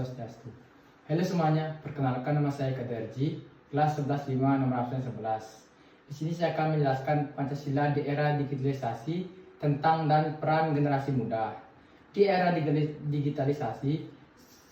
Swastiastu. Halo semuanya, perkenalkan nama saya Kaderji, kelas 11.5 nomor absen 11. Di sini saya akan menjelaskan Pancasila di era digitalisasi tentang dan peran generasi muda. Di era digitalisasi,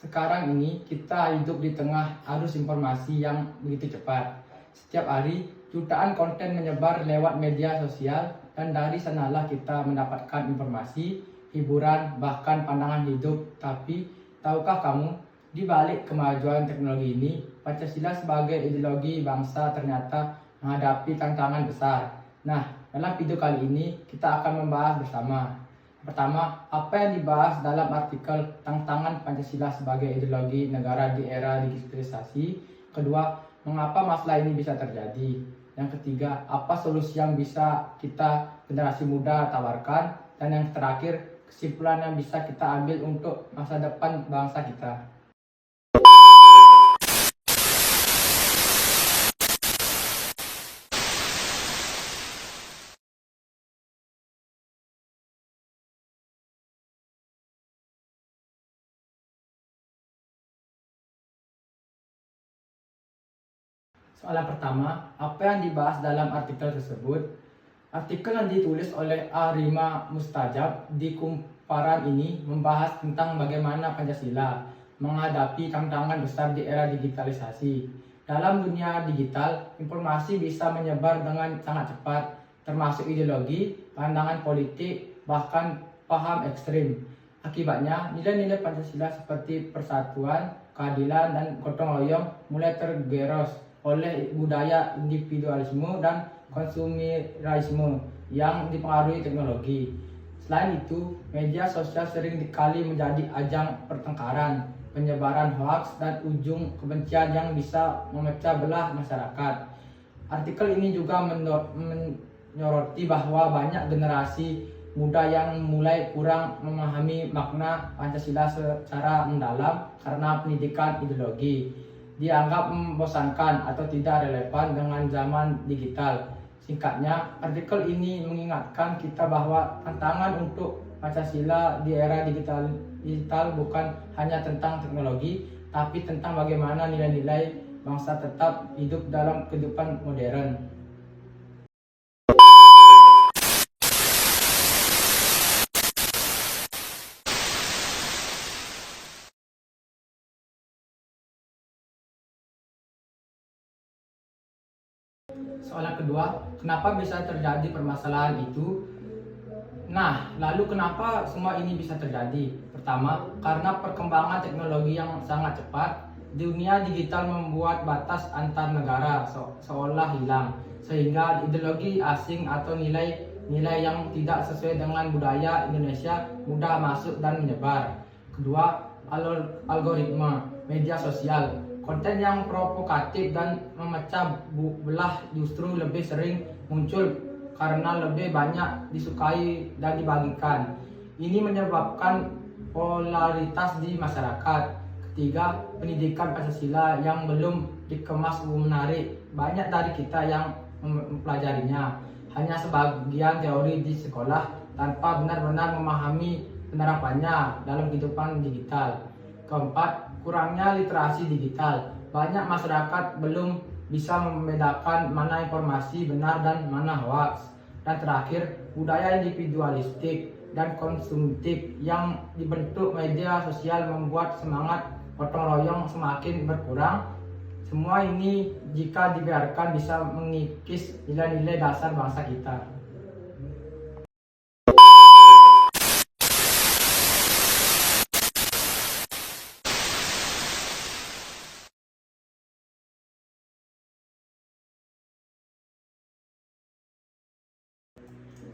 sekarang ini kita hidup di tengah arus informasi yang begitu cepat. Setiap hari, jutaan konten menyebar lewat media sosial dan dari sanalah kita mendapatkan informasi, hiburan, bahkan pandangan hidup. Tapi, tahukah kamu, di balik kemajuan teknologi ini, Pancasila sebagai ideologi bangsa ternyata menghadapi tantangan besar. Nah, dalam video kali ini kita akan membahas bersama. Pertama, apa yang dibahas dalam artikel tantangan Pancasila sebagai ideologi negara di era digitalisasi. Kedua, mengapa masalah ini bisa terjadi. Yang ketiga, apa solusi yang bisa kita generasi muda tawarkan. Dan yang terakhir, kesimpulan yang bisa kita ambil untuk masa depan bangsa kita. Soalan pertama, apa yang dibahas dalam artikel tersebut? Artikel yang ditulis oleh Arima Mustajab di Kumparan ini membahas tentang bagaimana Pancasila menghadapi tantangan besar di era digitalisasi. Dalam dunia digital, informasi bisa menyebar dengan sangat cepat, termasuk ideologi, pandangan politik, bahkan paham ekstrim. Akibatnya, nilai-nilai Pancasila seperti persatuan, keadilan, dan gotong royong mulai tergerus oleh budaya individualisme dan konsumerisme yang dipengaruhi teknologi. Selain itu, media sosial sering kali menjadi ajang pertengkaran, penyebaran hoaks, dan ujung kebencian yang bisa memecah belah masyarakat. Artikel ini juga menyoroti bahwa banyak generasi muda yang mulai kurang memahami makna Pancasila secara mendalam karena pendidikan ideologi dianggap membosankan atau tidak relevan dengan zaman digital. Singkatnya, artikel ini mengingatkan kita bahwa tantangan untuk Pancasila di era digital bukan hanya tentang teknologi, tapi tentang bagaimana nilai-nilai bangsa tetap hidup dalam kehidupan modern. Soalan kedua, kenapa bisa terjadi permasalahan itu? Nah, lalu kenapa semua ini bisa terjadi? Pertama, karena perkembangan teknologi yang sangat cepat, dunia digital membuat batas antar negara seolah hilang, sehingga ideologi asing atau nilai-nilai yang tidak sesuai dengan budaya Indonesia mudah masuk dan menyebar. Kedua, algoritma media sosial. Konten yang provokatif dan memecah belah justru lebih sering muncul karena lebih banyak disukai dan dibagikan. Ini menyebabkan polaritas di masyarakat. Ketiga, pendidikan Pancasila yang belum dikemas menarik. Banyak dari kita yang mempelajarinya hanya sebagian teori di sekolah tanpa benar-benar memahami penerapannya dalam kehidupan digital. Keempat, kurangnya literasi digital. Banyak masyarakat belum bisa membedakan mana informasi benar dan mana hoaks. Dan terakhir, budaya individualistik dan konsumtif yang dibentuk media sosial membuat semangat gotong royong semakin berkurang. Semua ini jika dibiarkan bisa mengikis nilai-nilai dasar bangsa kita.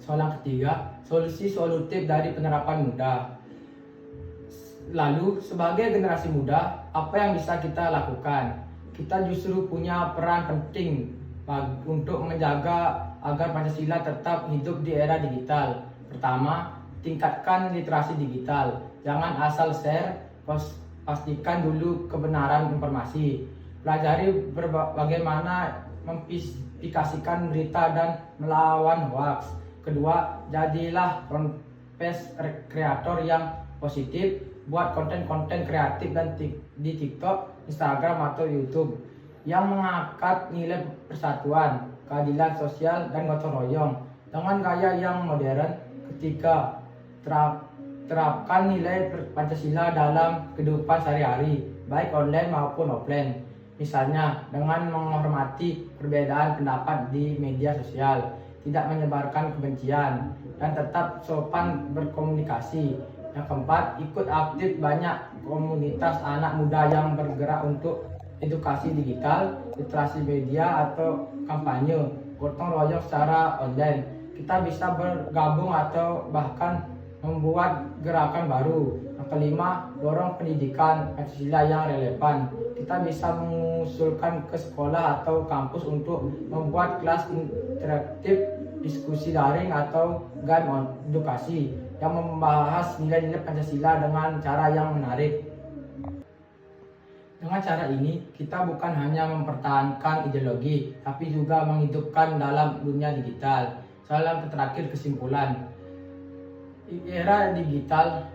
Soalan ketiga, solusi solutif dari penerapan muda. Lalu, sebagai generasi muda, apa yang bisa kita lakukan? Kita justru punya peran penting untuk menjaga agar Pancasila tetap hidup di era digital. Pertama, tingkatkan literasi digital. Jangan asal share, pastikan dulu kebenaran informasi. Pelajari bagaimana memverifikasikan berita dan melawan hoaks. Kedua, jadilah konten kreator yang positif. buat konten-konten kreatif di TikTok, Instagram atau YouTube yang mengangkat nilai persatuan, keadilan sosial dan gotong royong dengan gaya yang modern. Ketika terapkan nilai Pancasila dalam kehidupan sehari-hari, baik online maupun offline. Misalnya dengan menghormati perbedaan pendapat di media sosial, tidak menyebarkan kebencian, dan tetap sopan berkomunikasi. Yang keempat, ikut aktif banyak komunitas anak muda yang bergerak untuk edukasi digital, literasi media, atau kampanye gotong royong secara online. Kita bisa bergabung atau bahkan membuat gerakan baru. Yang kelima, dorong pendidikan Pancasila yang relevan. Kita bisa mengusulkan ke sekolah atau kampus untuk membuat kelas interaktif, diskusi daring, atau game edukasi yang membahas nilai-nilai Pancasila dengan cara yang menarik. Dengan cara ini, kita bukan hanya mempertahankan ideologi, tapi juga menghidupkan dalam dunia digital. Salam terakhir, kesimpulan. Era digital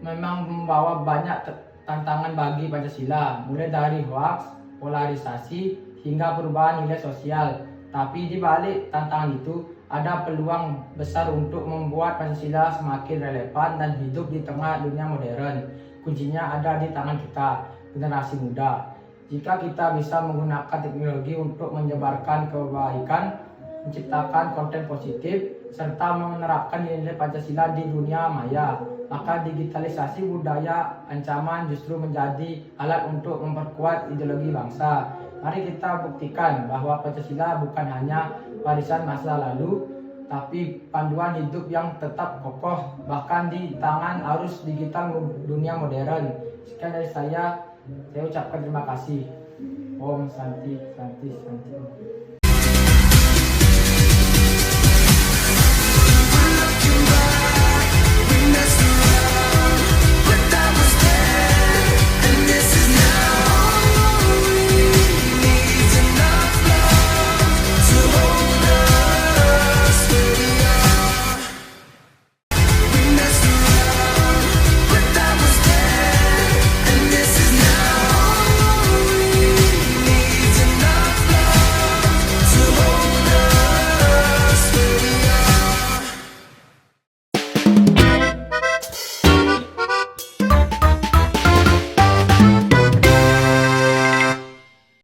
memang membawa banyak tantangan bagi Pancasila, mulai dari hoaks, polarisasi, hingga perubahan nilai sosial. Tapi di balik tantangan itu, ada peluang besar untuk membuat Pancasila semakin relevan dan hidup di tengah dunia modern. Kuncinya ada di tangan kita, generasi muda. Jika kita bisa menggunakan teknologi untuk menyebarkan kebaikan, menciptakan konten positif, serta menerapkan nilai Pancasila di dunia maya, maka digitalisasi budaya ancaman justru menjadi alat untuk memperkuat ideologi bangsa. Mari kita buktikan bahwa Pancasila bukan hanya warisan masa lalu, tapi panduan hidup yang tetap kokoh bahkan di tangan arus digital dunia modern. Sekian dari saya ucapkan terima kasih. Om Santi, Santi, Santi.